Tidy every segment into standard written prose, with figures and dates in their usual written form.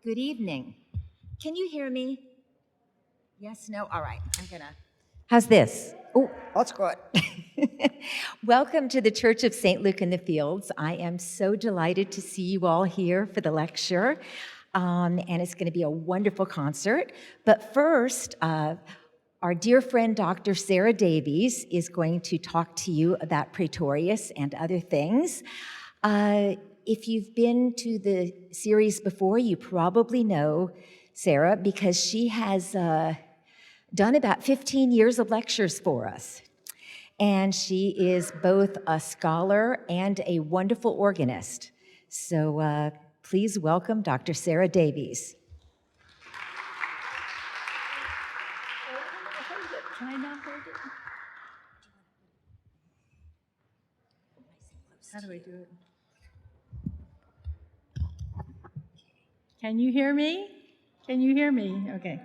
Good evening. Can you hear me? Yes, no? All right, I'm gonna. How's this? Oh, that's good. Welcome to the Church of St. Luke in the Fields. I am so delighted to see you all here for the lecture, and it's going to be a wonderful concert. But first, our dear friend, Dr. Sarah Davies, is going to talk to you about Praetorius and other things. If you've been to the series before, you probably know Sarah because she has done about 15 years of lectures for us. And she is both a scholar and a wonderful organist. So please welcome Dr. Sarah Davies. Can I not hold it? How do I do it? Can you hear me? Can you hear me? Okay.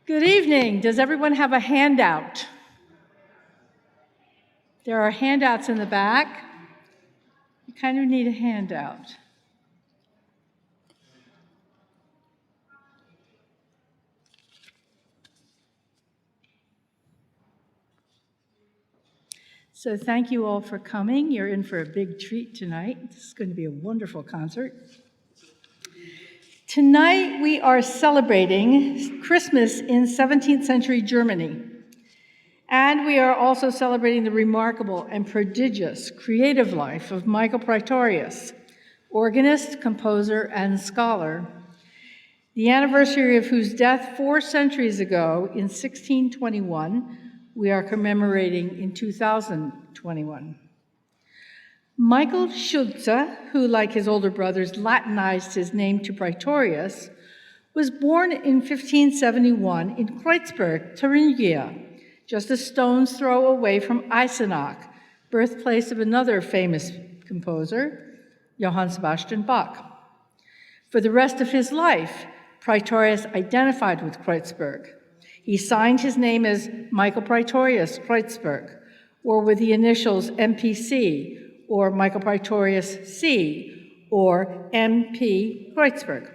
Good evening. Does everyone have a handout? There are handouts in the back. You kind of need a handout. So thank you all for coming. You're in for a big treat tonight. This is going to be a wonderful concert. Tonight we are celebrating Christmas in 17th century Germany. And we are also celebrating the remarkable and prodigious creative life of Michael Praetorius, organist, composer, and scholar, the anniversary of whose death 4 centuries ago in 1621 we are commemorating in 2021. Michael Schulze, who, like his older brothers, Latinized his name to Praetorius, was born in 1571 in Kreuzberg, Thuringia, just a stone's throw away from Eisenach, birthplace of another famous composer, Johann Sebastian Bach. For the rest of his life, Praetorius identified with Kreuzberg. He signed his name as Michael Praetorius Kreuzberg, or with the initials MPC, or Michael Praetorius C, or MP Kreuzberg.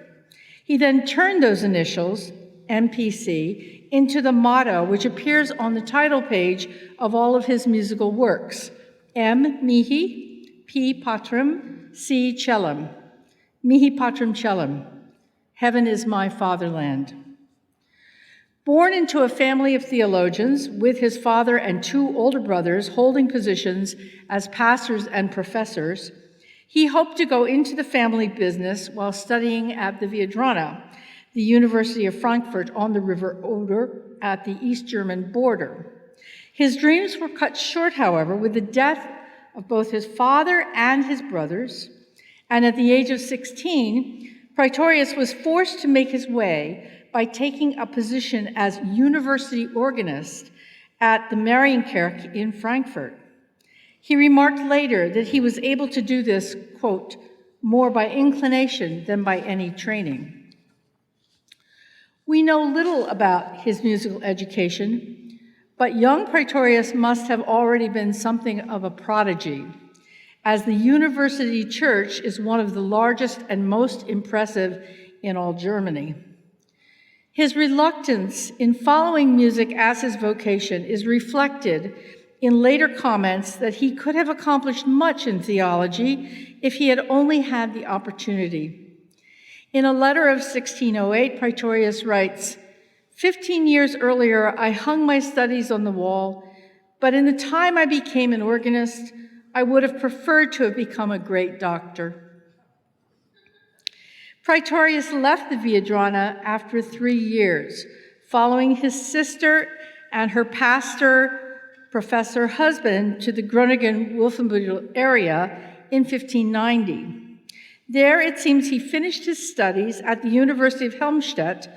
He then turned those initials, MPC, into the motto which appears on the title page of all of his musical works, M mihi, P patrum, C cellum. Mihi patrum cellum. Heaven is my fatherland. Born into a family of theologians, with his father and 2 older brothers holding positions as pastors and professors, he hoped to go into the family business while studying at the Viadrona, the University of Frankfurt on the River Oder at the East German border. His dreams were cut short, however, with the death of both his father and his brothers, and at the age of 16, Praetorius was forced to make his way by taking a position as university organist at the Marienkirche in Frankfurt. He remarked later that he was able to do this, quote, more by inclination than by any training. We know little about his musical education, but young Praetorius must have already been something of a prodigy, as the university church is one of the largest and most impressive in all Germany. His reluctance in following music as his vocation is reflected in later comments that he could have accomplished much in theology if he had only had the opportunity. In a letter of 1608, Praetorius writes, 15 years earlier, I hung my studies on the wall, but in the time I became an organist, I would have preferred to have become a great doctor. Praetorius left the Viadrona after 3 years, following his sister and her pastor-professor husband to the Groningen-Wolfenbüttel area in 1590. There, it seems he finished his studies at the University of Helmstedt,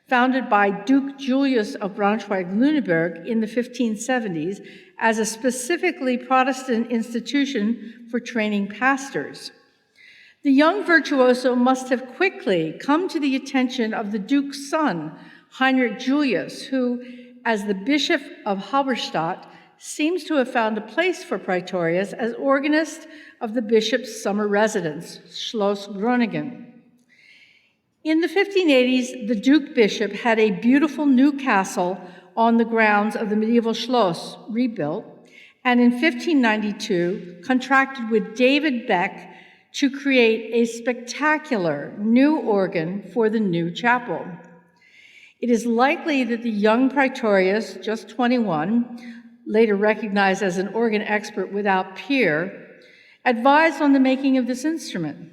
founded by Duke Julius of Braunschweig-Lüneburg in the 1570s as a specifically Protestant institution for training pastors. The young virtuoso must have quickly come to the attention of the Duke's son, Heinrich Julius, who, as the Bishop of Halberstadt, seems to have found a place for Praetorius as organist of the bishop's summer residence, Schloss Groningen. In the 1580s, the Duke Bishop had a beautiful new castle on the grounds of the medieval Schloss rebuilt, and in 1592 contracted with David Beck to create a spectacular new organ for the new chapel. It is likely that the young Praetorius, just 21, later recognized as an organ expert without peer, advised on the making of this instrument.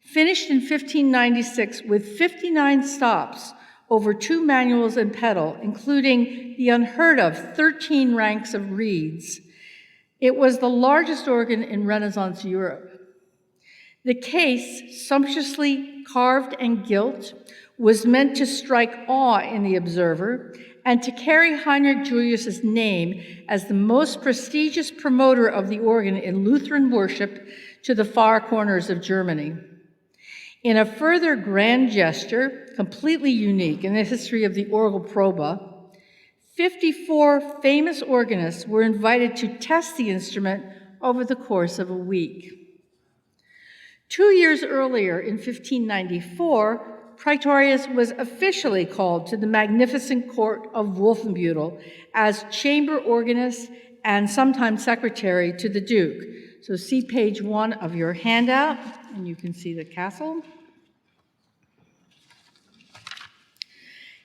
Finished in 1596 with 59 stops over 2 manuals and pedal, including the unheard of 13 ranks of reeds, it was the largest organ in Renaissance Europe. The case, sumptuously carved and gilt, was meant to strike awe in the observer and to carry Heinrich Julius's name as the most prestigious promoter of the organ in Lutheran worship to the far corners of Germany. In a further grand gesture, completely unique in the history of the Orgelprobe, 54 famous organists were invited to test the instrument over the course of a week. 2 years earlier, in 1594, Praetorius was officially called to the magnificent court of Wolfenbüttel as chamber organist and sometimes secretary to the Duke. So see page 1 of your handout, and you can see the castle.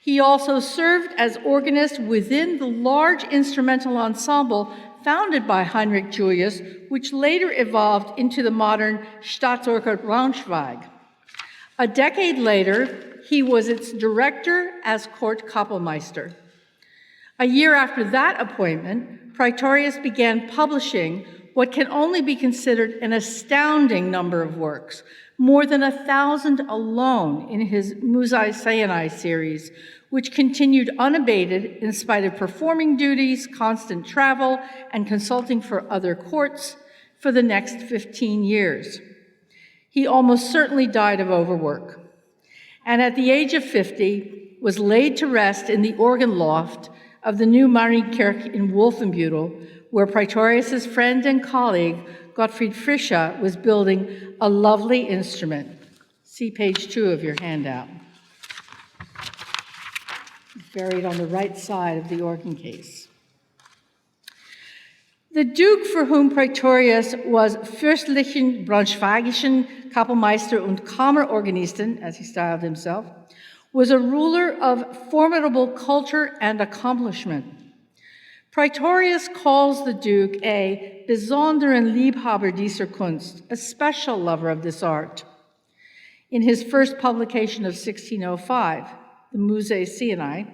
He also served as organist within the large instrumental ensemble founded by Heinrich Julius, which later evolved into the modern Staatsorchester Braunschweig. A decade later, he was its director as court Kapellmeister. A year after that appointment, Praetorius began publishing what can only be considered an astounding number of works, more than 1,000 alone in his Musae Seienai series, which continued unabated in spite of performing duties, constant travel, and consulting for other courts for the next 15 years. He almost certainly died of overwork, and at the age of 50 was laid to rest in the organ loft of the new Marienkirche in Wolfenbüttel, where Praetorius's friend and colleague, Gottfried Frischer, was building a lovely instrument. See page 2 of your handout. Buried on the right side of the organ case. The Duke, for whom Praetorius was Fürstlichen Braunschweigischen Kapellmeister und Kammerorganisten, as he styled himself, was a ruler of formidable culture and accomplishment. Praetorius calls the Duke a besonderen Liebhaber dieser Kunst, a special lover of this art. In his first publication of 1605, the Musae Seienai,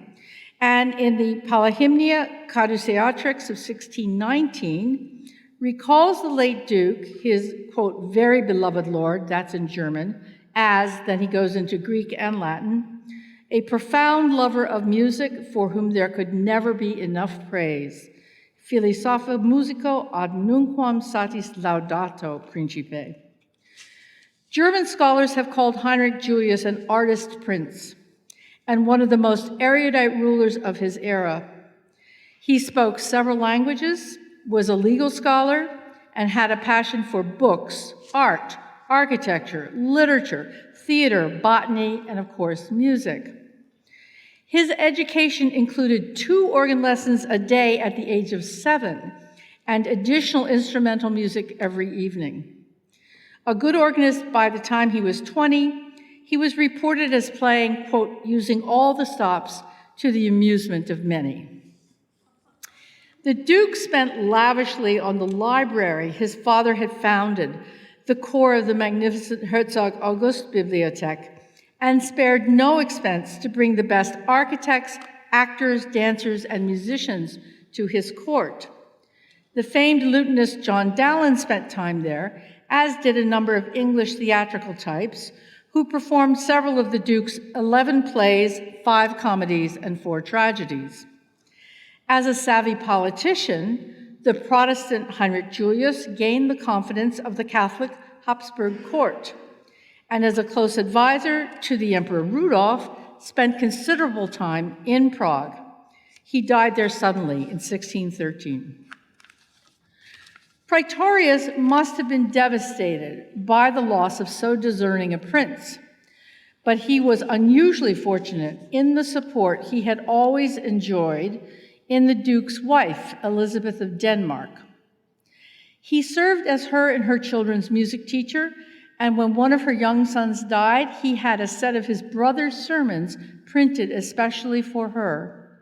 and in the Palahymnia Caduceatrix of 1619, recalls the late Duke, his, quote, very beloved lord, that's in German, as, then he goes into Greek and Latin, a profound lover of music for whom there could never be enough praise. Philosophe musico ad nunquam satis laudato principe. German scholars have called Heinrich Julius an artist prince and one of the most erudite rulers of his era. He spoke several languages, was a legal scholar, and had a passion for books, art, architecture, literature, theater, botany, and of course, music. His education included 2 organ lessons a day at the age of 7 and additional instrumental music every evening. A good organist by the time he was 20, he was reported as playing, quote, using all the stops to the amusement of many. The Duke spent lavishly on the library his father had founded, the core of the magnificent Herzog August Bibliothek, and spared no expense to bring the best architects, actors, dancers, and musicians to his court. The famed lutenist John Dallin spent time there, as did a number of English theatrical types, who performed several of the Duke's 11 plays, 5 comedies, and 4 tragedies. As a savvy politician, the Protestant Heinrich Julius gained the confidence of the Catholic Habsburg court, and as a close advisor to the Emperor Rudolf, spent considerable time in Prague. He died there suddenly in 1613. Praetorius must have been devastated by the loss of so discerning a prince, but he was unusually fortunate in the support he had always enjoyed in the Duke's wife, Elizabeth of Denmark. He served as her and her children's music teacher, and when one of her young sons died, he had a set of his brother's sermons printed especially for her.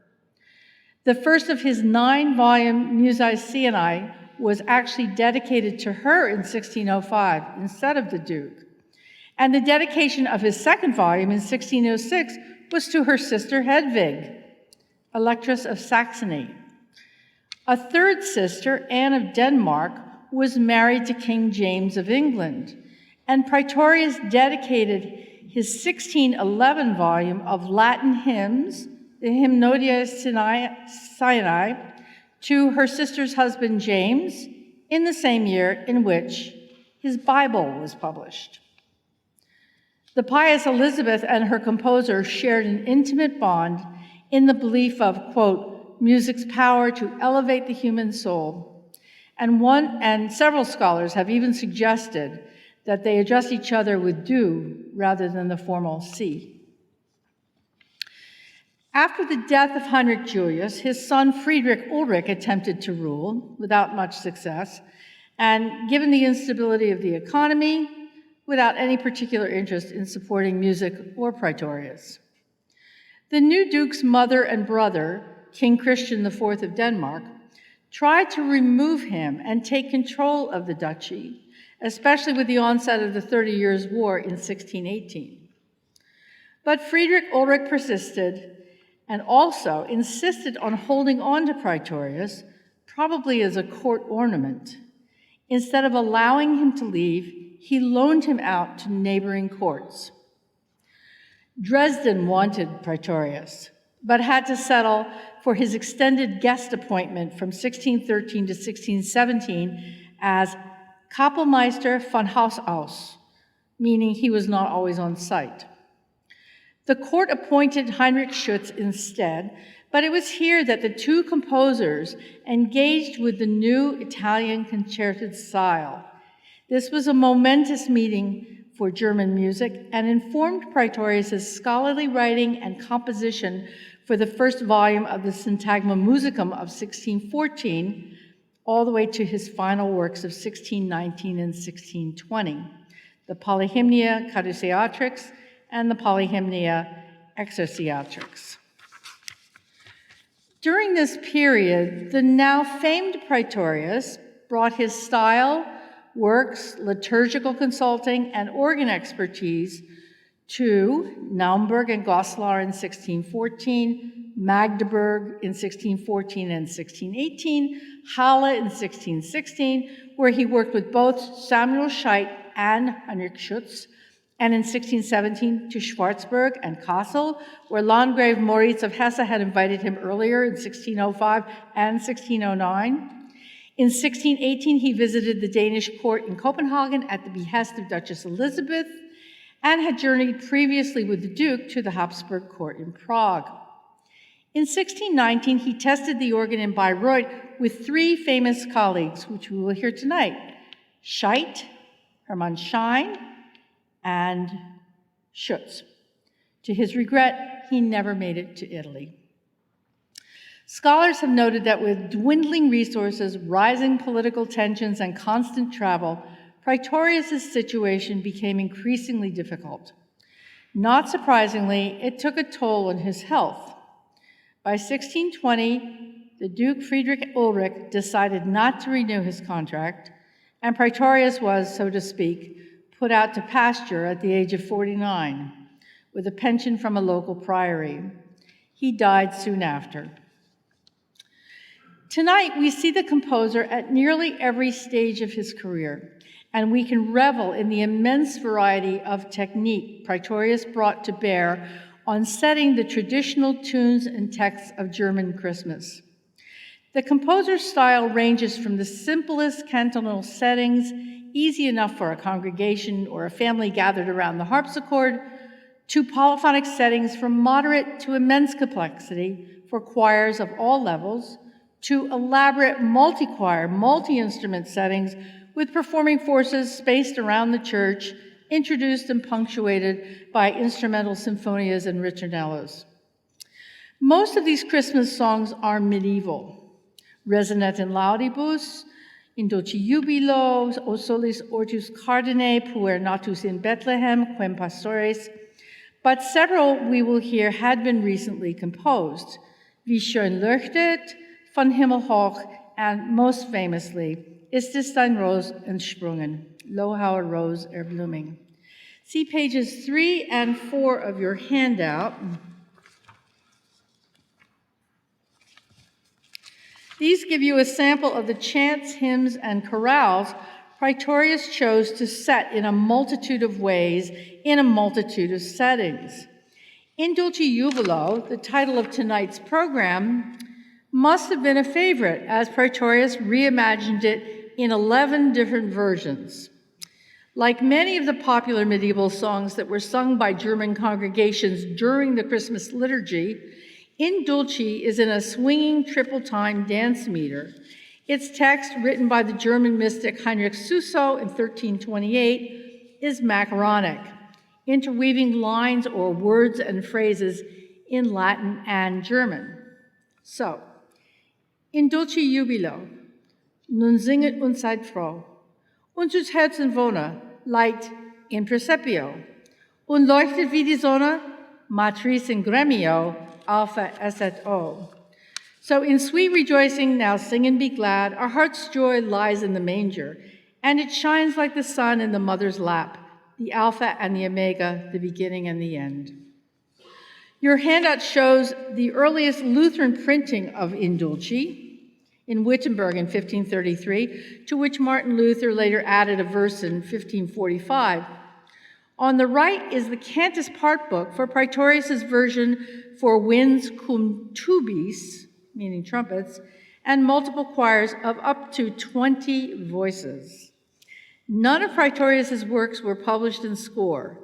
The first of his 9-volume Musae Siennae was actually dedicated to her in 1605 instead of the Duke. And the dedication of his second volume in 1606 was to her sister Hedvig, Electress of Saxony. A third sister, Anne of Denmark, was married to King James of England, and Praetorius dedicated his 1611 volume of Latin hymns, the Hymnodia Siennae, to her sister's husband James in the same year in which his Bible was published. The pious Elizabeth and her composer shared an intimate bond in the belief of, quote, music's power to elevate the human soul. And several scholars have even suggested that they address each other with du rather than the formal sie. After the death of Heinrich Julius, his son Friedrich Ulrich attempted to rule without much success, and given the instability of the economy, without any particular interest in supporting music or Praetorius. The new duke's mother and brother, King Christian IV of Denmark, tried to remove him and take control of the duchy, especially with the onset of the 30 Years' War in 1618. But Friedrich Ulrich persisted and also insisted on holding on to Praetorius, probably as a court ornament. Instead of allowing him to leave, he loaned him out to neighboring courts. Dresden wanted Praetorius, but had to settle for his extended guest appointment from 1613 to 1617 as Kapellmeister von Haus aus, meaning he was not always on site. The court appointed Heinrich Schütz instead, but it was here that the two composers engaged with the new Italian concerted style. This was a momentous meeting for German music and informed Praetorius' scholarly writing and composition for the first volume of the Syntagma Musicum of 1614, all the way to his final works of 1619 and 1620, the Polyhymnia Caduceatrix and the Polyhymnia Exerciatrix. During this period, the now famed Praetorius brought his style, works, liturgical consulting, and organ expertise to Naumburg and Goslar in 1614, Magdeburg in 1614 and 1618, Halle in 1616, where he worked with both Samuel Scheidt and Heinrich Schütz, and in 1617 to Schwarzburg and Kassel, where Landgrave Moritz of Hesse had invited him earlier in 1605 and 1609. In 1618, he visited the Danish court in Copenhagen at the behest of Duchess Elizabeth, and had journeyed previously with the Duke to the Habsburg court in Prague. In 1619, he tested the organ in Bayreuth with three famous colleagues, which we will hear tonight: Scheidt, Hermann Schein, and Schütz. To his regret, he never made it to Italy. Scholars have noted that with dwindling resources, rising political tensions, and constant travel, Praetorius' situation became increasingly difficult. Not surprisingly, it took a toll on his health. By 1620, the Duke Friedrich Ulrich decided not to renew his contract, and Praetorius was, so to speak, put out to pasture at the age of 49, with a pension from a local priory. He died soon after. Tonight, we see the composer at nearly every stage of his career, and we can revel in the immense variety of technique Praetorius brought to bear on setting the traditional tunes and texts of German Christmas. The composer's style ranges from the simplest cantonal settings, easy enough for a congregation or a family gathered around the harpsichord, to polyphonic settings from moderate to immense complexity for choirs of all levels, to elaborate multi-choir, multi-instrument settings with performing forces spaced around the church, introduced and punctuated by instrumental sinfonias and ritornellos. Most of these Christmas songs are medieval. Resonet in laudibus, in dulci jubilo, o solis ortus cardine, puer natus in Bethlehem, quem pastores. But several we will hear had been recently composed. Wie schön leuchtet, von Himmel hoch, and most famously, Ist es dein Ros entsprungen, lo how a rose blooming. See pages 3 and 4 of your handout. These give you a sample of the chants, hymns, and chorales Praetorius chose to set in a multitude of ways, in a multitude of settings. In Dulci Jubilo, the title of tonight's program, must have been a favorite, as Praetorius reimagined it in 11 different versions. Like many of the popular medieval songs that were sung by German congregations during the Christmas liturgy, In Dulci is in a swinging triple-time dance meter. Its text, written by the German mystic Heinrich Suso in 1328, is macaronic, interweaving lines or words and phrases in Latin and German. So, in dulci jubilo, nun singet und seid froh, unser Herzen wohne, Light in Percepio, und leuchtet wie die Sonne, Matris in gremio, Alpha et O. So in sweet rejoicing, now sing and be glad, our heart's joy lies in the manger, and it shines like the sun in the mother's lap, the Alpha and the Omega, the beginning and the end. Your handout shows the earliest Lutheran printing of In Dulci in Wittenberg in 1533, to which Martin Luther later added a verse in 1545. On the right is the Cantus part book for Praetorius's version for winds cum tubis, meaning trumpets, and multiple choirs of up to 20 voices. None of Praetorius's works were published in score,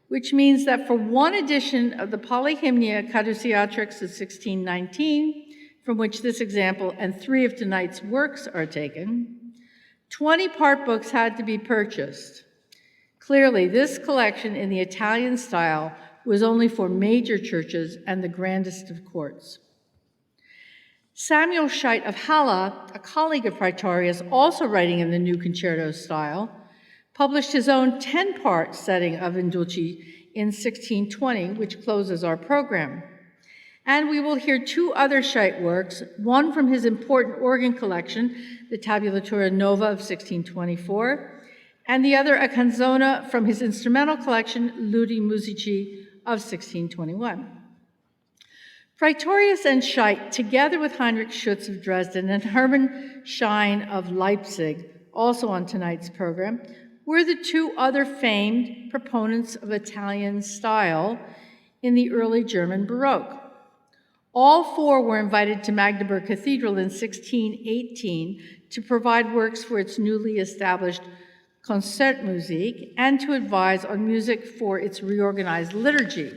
which means that for one edition of the Polyhymnia Caduceatrix of 1619, from which this example and 3 of tonight's works are taken, 20 part books had to be purchased. Clearly, this collection in the Italian style was only for major churches and the grandest of courts. Samuel Scheidt of Halle, a colleague of Praetorius, also writing in the new concerto style, published his own 10-part setting of In Dulci in 1620, which closes our program. And we will hear 2 other Scheidt works, one from his important organ collection, the Tabulatura Nova of 1624, and the other a canzona from his instrumental collection, Ludi Musici of 1621. Praetorius and Scheidt, together with Heinrich Schütz of Dresden and Hermann Schein of Leipzig, also on tonight's program, were the 2 other famed proponents of Italian style in the early German Baroque. All 4 were invited to Magdeburg Cathedral in 1618 to provide works for its newly established Konzertmusik and to advise on music for its reorganized liturgy.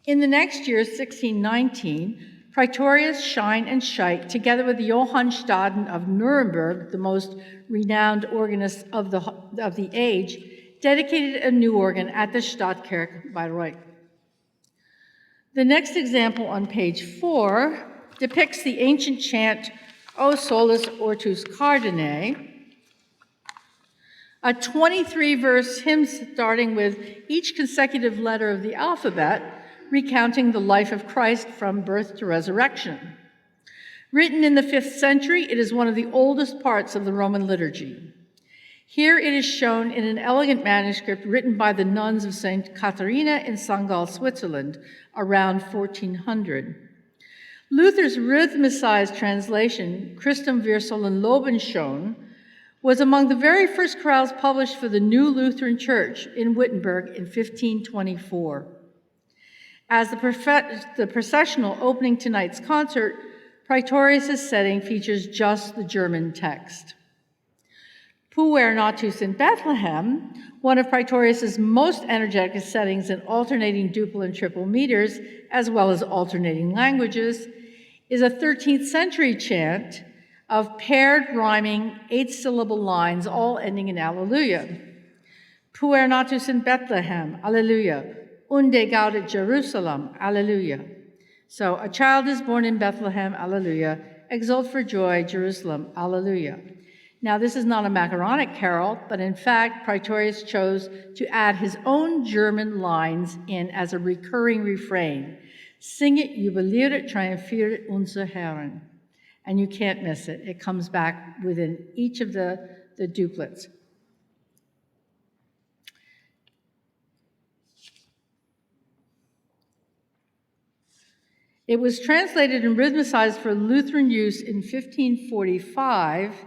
In the next year, 1619, Praetorius, Schein, and Scheidt, together with Johann Staden of Nuremberg, the most renowned organist of the age, dedicated a new organ at the Stadtkerk Bayreuth. The next example on page 4 depicts the ancient chant, O solis ortus cardine, a 23-verse hymn starting with each consecutive letter of the alphabet, recounting the life of Christ from birth to resurrection. Written in the 5th century, it is one of the oldest parts of the Roman liturgy. Here it is shown in an elegant manuscript written by the nuns of St. Katharina in St. Gall, Switzerland, around 1400. Luther's rhythmicized translation, Christum wir sollen loben schon, was among the very first chorales published for the new Lutheran Church in Wittenberg in 1524. As the processional opening tonight's concert, Praetorius' setting features just the German text. Puer natus in Bethlehem, one of Praetorius' most energetic settings in alternating duple and triple meters, as well as alternating languages, is a 13th century chant of paired rhyming 8-syllable lines, all ending in alleluia. Puer natus in Bethlehem, alleluia. Unde gaudet Jerusalem, alleluia. So a child is born in Bethlehem, alleluia. Exult for joy, Jerusalem, alleluia. Now, this is not a macaronic carol, but in fact, Praetorius chose to add his own German lines in as a recurring refrain. Singet, jubilieret, triumphieret unser Herren. And you can't miss it. It comes back within each of the duplets. It was translated and rhythmicized for Lutheran use in 1545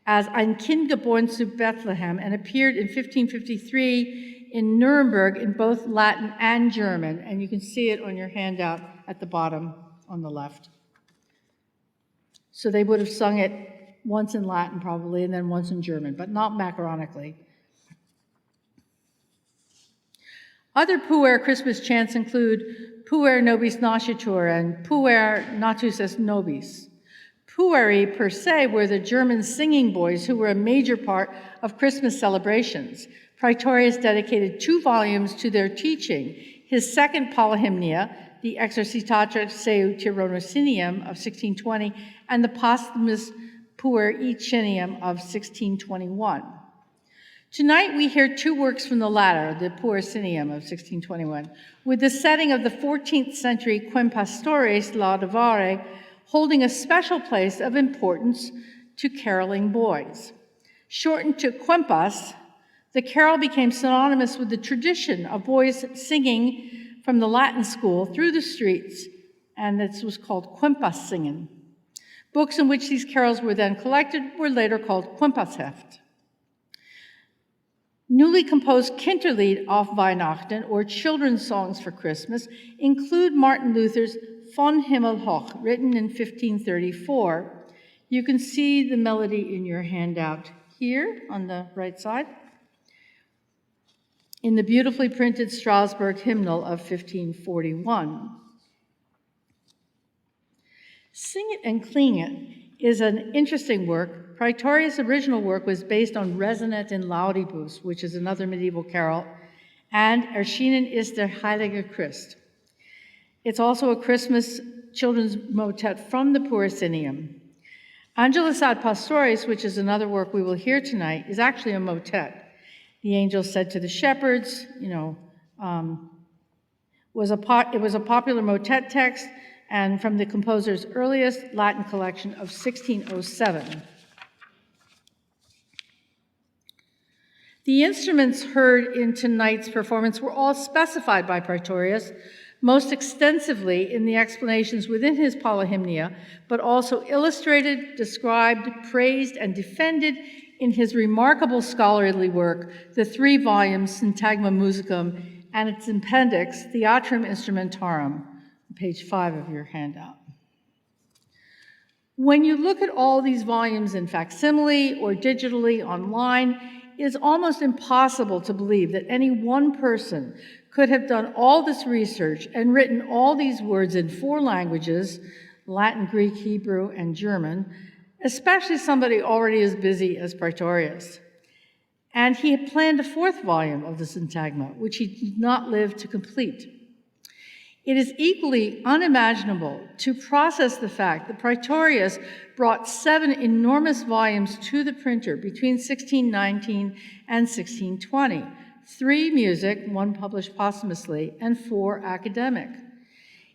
as Ein Kind geboren zu Bethlehem, and appeared in 1553 in Nuremberg in both Latin and German. And you can see it on your handout at the bottom on the left. So they would have sung it once in Latin probably, and then once in German, but not macaronically. Other Puer Christmas chants include Puer nobis nascitur and Puer natus est nobis. Pueri per se were the German singing boys who were a major part of Christmas celebrations. Praetorius dedicated 2 volumes to their teaching. His second polyhymnia, the Exercitator Seu Tironocinium of 1620, and the posthumous Puer Icinium of 1621. Tonight we hear 2 works from the latter, the Puercinium of 1621, with the setting of the 14th century Quem Pastores Laudavare holding a special place of importance to caroling boys. Shortened to Quempas, the carol became synonymous with the tradition of boys singing from the Latin school through the streets, and this was called Quempas singen. Books in which these carols were then collected were later called Quempasheft. Newly composed Kinderlied auf Weihnachten, or children's songs for Christmas, include Martin Luther's Von Himmel hoch, written in 1534. You can see the melody in your handout here on the right side, in the beautifully printed Strasbourg hymnal of 1541. Sing It and Cling It is an interesting work. Praetorius' original work was based on Resonat in Laudibus, which is another medieval carol, and Erschienen ist der Heilige Christ. It's also a Christmas children's motet from the Puercinium. Angelus ad Pastores, which is another work we will hear tonight, is actually a motet. The angel said to the shepherds, it was a popular motet text, and from the composer's earliest Latin collection of 1607. The instruments heard in tonight's performance were all specified by Praetorius, most extensively in the explanations within his polyhymnia, but also illustrated, described, praised, and defended in his remarkable scholarly work, the 3 volumes Syntagma Musicum and its appendix, Theatrum Instrumentarum, page 5 of your handout. When you look at all these volumes in facsimile or digitally online, it is almost impossible to believe that any one person could have done all this research and written all these words in 4 languages, Latin, Greek, Hebrew, and German, especially somebody already as busy as Praetorius. And he had planned a 4th volume of the Syntagma, which he did not live to complete. It is equally unimaginable to process the fact that Praetorius brought 7 enormous volumes to the printer between 1619 and 1620, 3 music, 1 published posthumously, and 4 academic.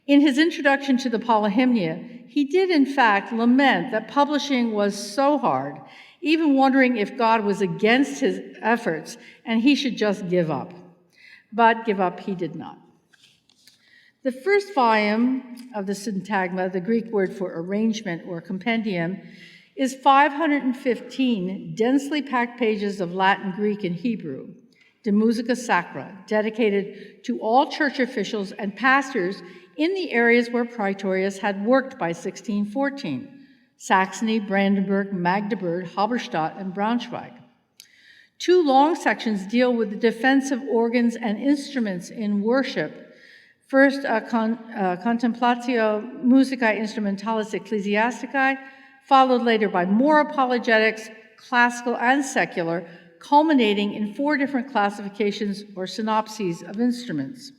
In his introduction to the Polyhymnia, he did in fact lament that publishing was so hard, even wondering if God was against his efforts and he should just give up. But give up he did not. The first volume of the Syntagma, the Greek word for arrangement or compendium, is 515 densely packed pages of Latin, Greek, and Hebrew, de musica sacra, dedicated to all church officials and pastors in the areas where Praetorius had worked by 1614, Saxony, Brandenburg, Magdeburg, Halberstadt, and Braunschweig. 2 long sections deal with the defense of organs and instruments in worship, First, Contemplatio Musicae Instrumentalis Ecclesiasticae, followed later by more apologetics, classical and secular, culminating in 4 different classifications or synopses of instruments.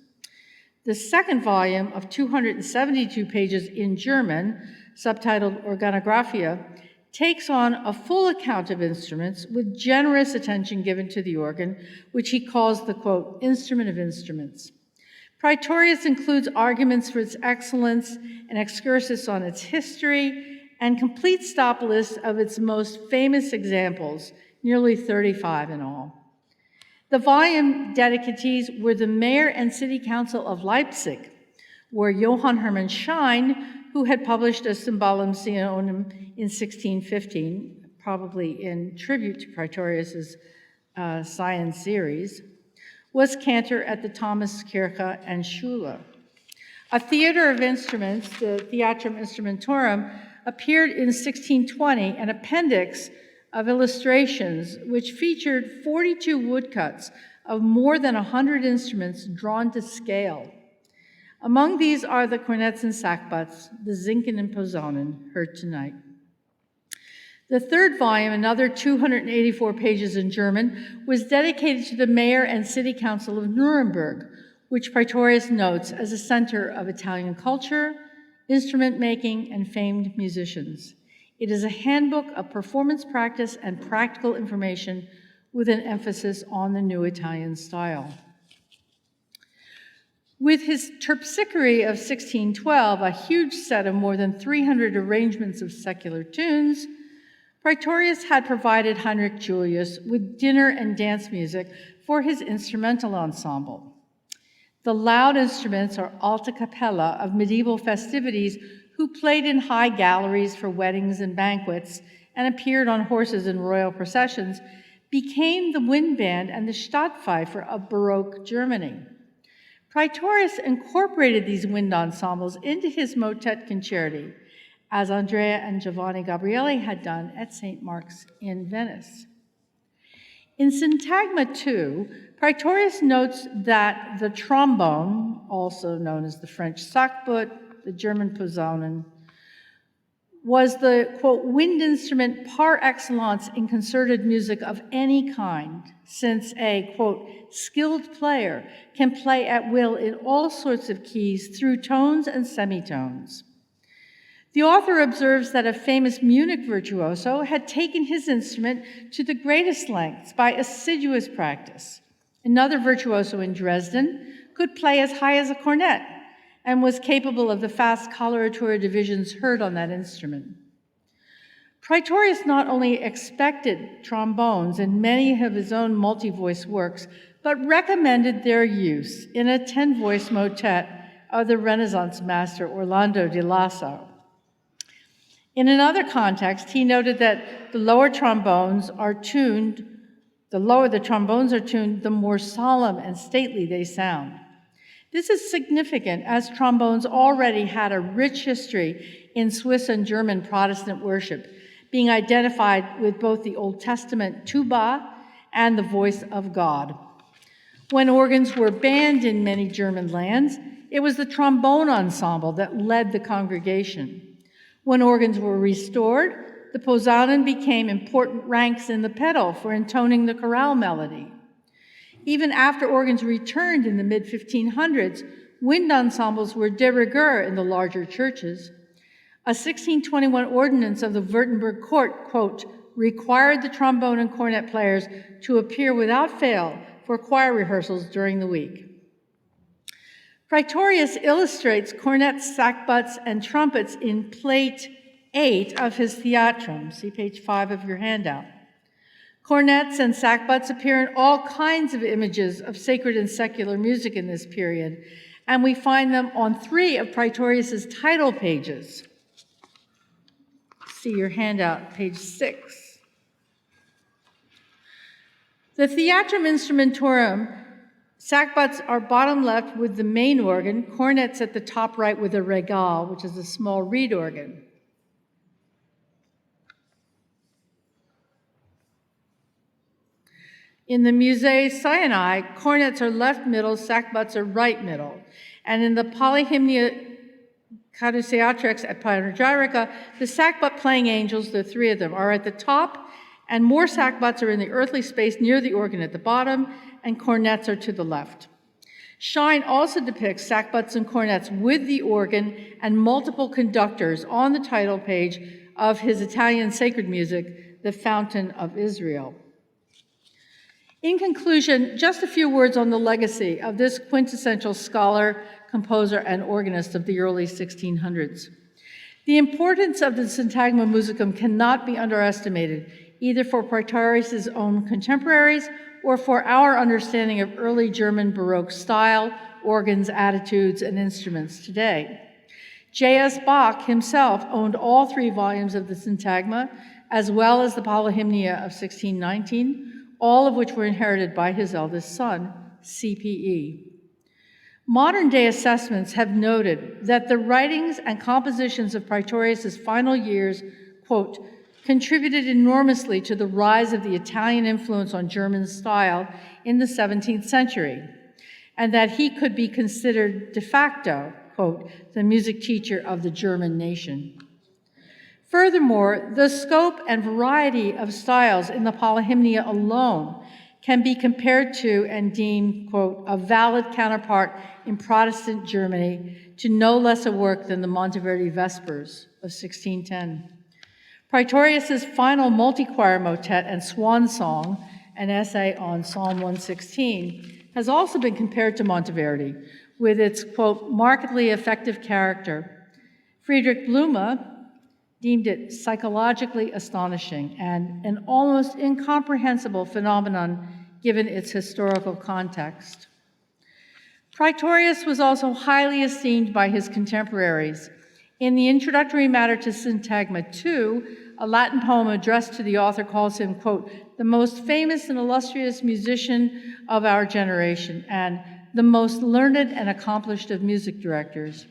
The second volume of 272 pages in German, subtitled Organographia, takes on a full account of instruments with generous attention given to the organ, which he calls the, quote, instrument of instruments. Praetorius includes arguments for its excellence, an excursus on its history, and complete stop lists of its most famous examples, nearly 35 in all. The volume dedicatees were the mayor and city council of Leipzig, where Johann Hermann Schein, who had published a Symbolum Sionem in 1615, probably in tribute to Praetorius's science series, was cantor at the Thomaskirche and Schule. A theater of instruments, the Theatrum Instrumentorum, appeared in 1620, an appendix of illustrations which featured 42 woodcuts of more than 100 instruments drawn to scale. Among these are the cornets and sackbuts, the zinken and posaunen, heard tonight. The third volume, another 284 pages in German, was dedicated to the mayor and city council of Nuremberg, which Praetorius notes as a center of Italian culture, instrument making, and famed musicians. It is a handbook of performance practice and practical information with an emphasis on the new Italian style. With his Terpsichore of 1612, a huge set of more than 300 arrangements of secular tunes, Praetorius had provided Heinrich Julius with dinner and dance music for his instrumental ensemble. The loud instruments are alta capella of medieval festivities who played in high galleries for weddings and banquets and appeared on horses in royal processions, became the wind band and the Stadtpfeifer of Baroque Germany. Praetorius incorporated these wind ensembles into his motet concerti, as Andrea and Giovanni Gabrieli had done at St. Mark's in Venice. In Syntagma 2, Praetorius notes that the trombone, also known as the French sackbut, the German posaunen, was the, quote, wind instrument par excellence in concerted music of any kind, since a, quote, skilled player can play at will in all sorts of keys through tones and semitones. The author observes that a famous Munich virtuoso had taken his instrument to the greatest lengths by assiduous practice. Another virtuoso in Dresden could play as high as a cornet and was capable of the fast coloratura divisions heard on that instrument. Praetorius not only expected trombones in many of his own multi-voice works, but recommended their use in a 10-voice motet of the Renaissance master Orlando di Lasso. In another context, he noted that the lower the trombones are tuned, the more solemn and stately they sound. This is significant as trombones already had a rich history in Swiss and German Protestant worship, being identified with both the Old Testament tuba and the voice of God. When organs were banned in many German lands, it was the trombone ensemble that led the congregation. When organs were restored, the posaunen became important ranks in the pedal for intoning the chorale melody. Even after organs returned in the mid-1500s, wind ensembles were de rigueur in the larger churches. A 1621 ordinance of the Württemberg court, quote, required the trombone and cornet players to appear without fail for choir rehearsals during the week. Praetorius illustrates cornets, sackbuts, and trumpets in plate 8 of his Theatrum. See page 5 of your handout. Cornets and sackbuts appear in all kinds of images of sacred and secular music in this period, and we find them on 3 of Praetorius's title pages. See your handout, page 6. The Theatrum Instrumentorum, sackbuts are bottom left with the main organ, cornets at the top right with a regale, which is a small reed organ. In the Musée Sinai, cornets are left middle, sackbuts are right middle. And in the Polyhymnia Caduceatrix at Panegyrica, the sackbut playing angels, the three of them, are at the top, and more sackbuts are in the earthly space near the organ at the bottom, and cornets are to the left. Shine also depicts sackbuts and cornets with the organ and multiple conductors on the title page of his Italian sacred music, The Fountain of Israel. In conclusion, just a few words on the legacy of this quintessential scholar, composer, and organist of the early 1600s. The importance of the Syntagma Musicum cannot be underestimated, either for Praetorius' own contemporaries or for our understanding of early German Baroque style, organs, attitudes, and instruments today. J.S. Bach himself owned all 3 volumes of the Syntagma, as well as the Polyhymnia of 1619, all of which were inherited by his eldest son, CPE. Modern-day assessments have noted that the writings and compositions of Praetorius' final years, quote, contributed enormously to the rise of the Italian influence on German style in the 17th century, and that he could be considered de facto, quote, the music teacher of the German nation. Furthermore, the scope and variety of styles in the Polyhymnia alone can be compared to and deemed, quote, a valid counterpart in Protestant Germany to no less a work than the Monteverdi Vespers of 1610. Praetorius' final multi-choir motet and swan song, an essay on Psalm 116, has also been compared to Monteverdi with its, quote, markedly effective character. Friedrich Blume deemed it psychologically astonishing and an almost incomprehensible phenomenon given its historical context. Praetorius was also highly esteemed by his contemporaries. In the introductory matter to Syntagma 2, a Latin poem addressed to the author calls him, quote, the most famous and illustrious musician of our generation and the most learned and accomplished of music directors.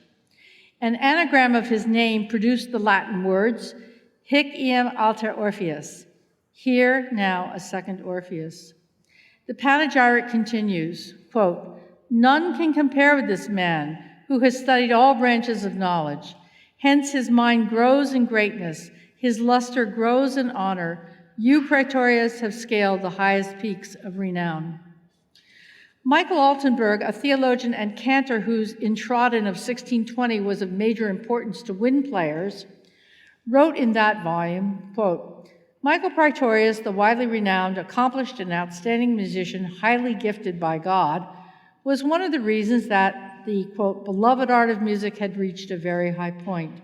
An anagram of his name produced the Latin words, hic iem alter Orpheus, here now a second Orpheus. The panegyric continues, quote, none can compare with this man who has studied all branches of knowledge. Hence his mind grows in greatness, his luster grows in honor. You, Praetorius, have scaled the highest peaks of renown. Michael Altenburg, a theologian and cantor whose Introdan of 1620 was of major importance to wind players, wrote in that volume, quote, Michael Praetorius, the widely renowned, accomplished, and outstanding musician, highly gifted by God, was one of the reasons that the, quote, beloved art of music had reached a very high point.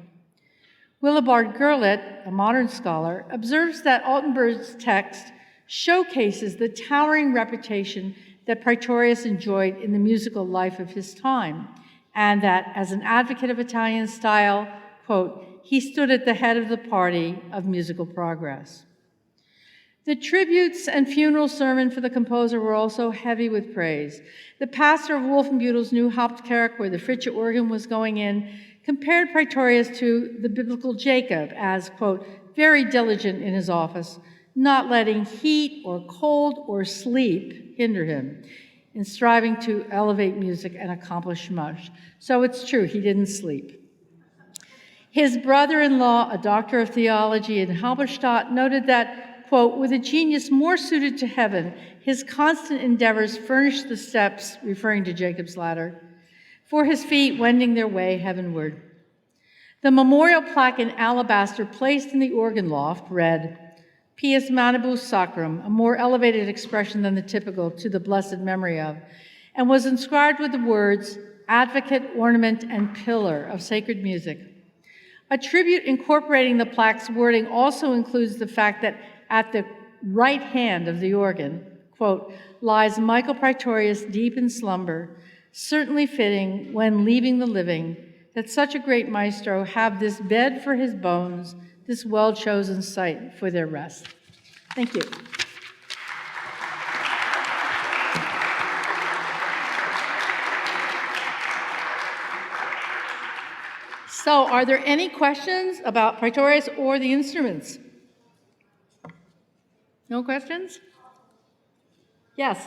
Willibald Gurlitt, a modern scholar, observes that Altenburg's text showcases the towering reputation that Praetorius enjoyed in the musical life of his time, and that as an advocate of Italian style, quote, he stood at the head of the party of musical progress. The tributes and funeral sermon for the composer were also heavy with praise. The pastor of Wolfenbüttel's new Hauptkerk, where the Fritzsche organ was going in, compared Praetorius to the biblical Jacob as, quote, very diligent in his office, not letting heat or cold or sleep hinder him in striving to elevate music and accomplish much. So it's true, he didn't sleep. His brother-in-law, a doctor of theology in Halberstadt, noted that, quote, with a genius more suited to heaven, his constant endeavors furnished the steps, referring to Jacob's ladder, for his feet wending their way heavenward. The memorial plaque in alabaster placed in the organ loft read, Pius Manibus Sacrum, a more elevated expression than the typical to the blessed memory of, and was inscribed with the words, advocate, ornament, and pillar of sacred music. A tribute incorporating the plaque's wording also includes the fact that at the right hand of the organ, quote, lies Michael Praetorius deep in slumber, certainly fitting when leaving the living, that such a great maestro have this bed for his bones, this well-chosen site for their rest. Thank you. So, are there any questions about Praetorius or the instruments? No questions? Yes.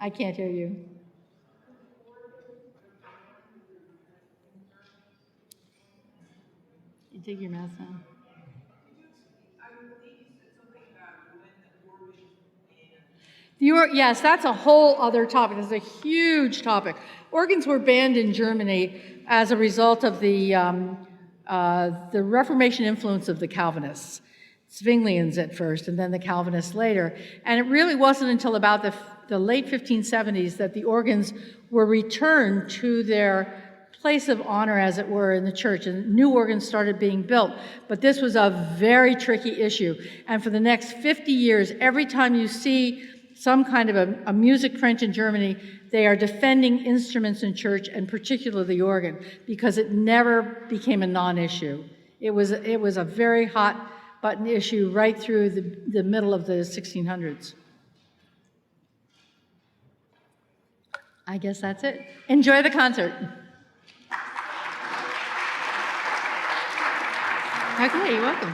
I can't hear you. You take your mask down. Yes, that's a whole other topic. It's a huge topic. Organs were banned in Germany as a result of the Reformation influence of the Calvinists. Zwinglians at first, and then the Calvinists later. And it really wasn't until about the late 1570s that the organs were returned to their place of honor, as it were, in the church, and new organs started being built. But this was a very tricky issue. And for the next 50 years, every time you see some kind of a music print in Germany, they are defending instruments in church, and particularly the organ, because it never became a non-issue. It was a very hot button issue right through the middle of the 1600s. I guess that's it. Enjoy the concert. Okay, you're welcome.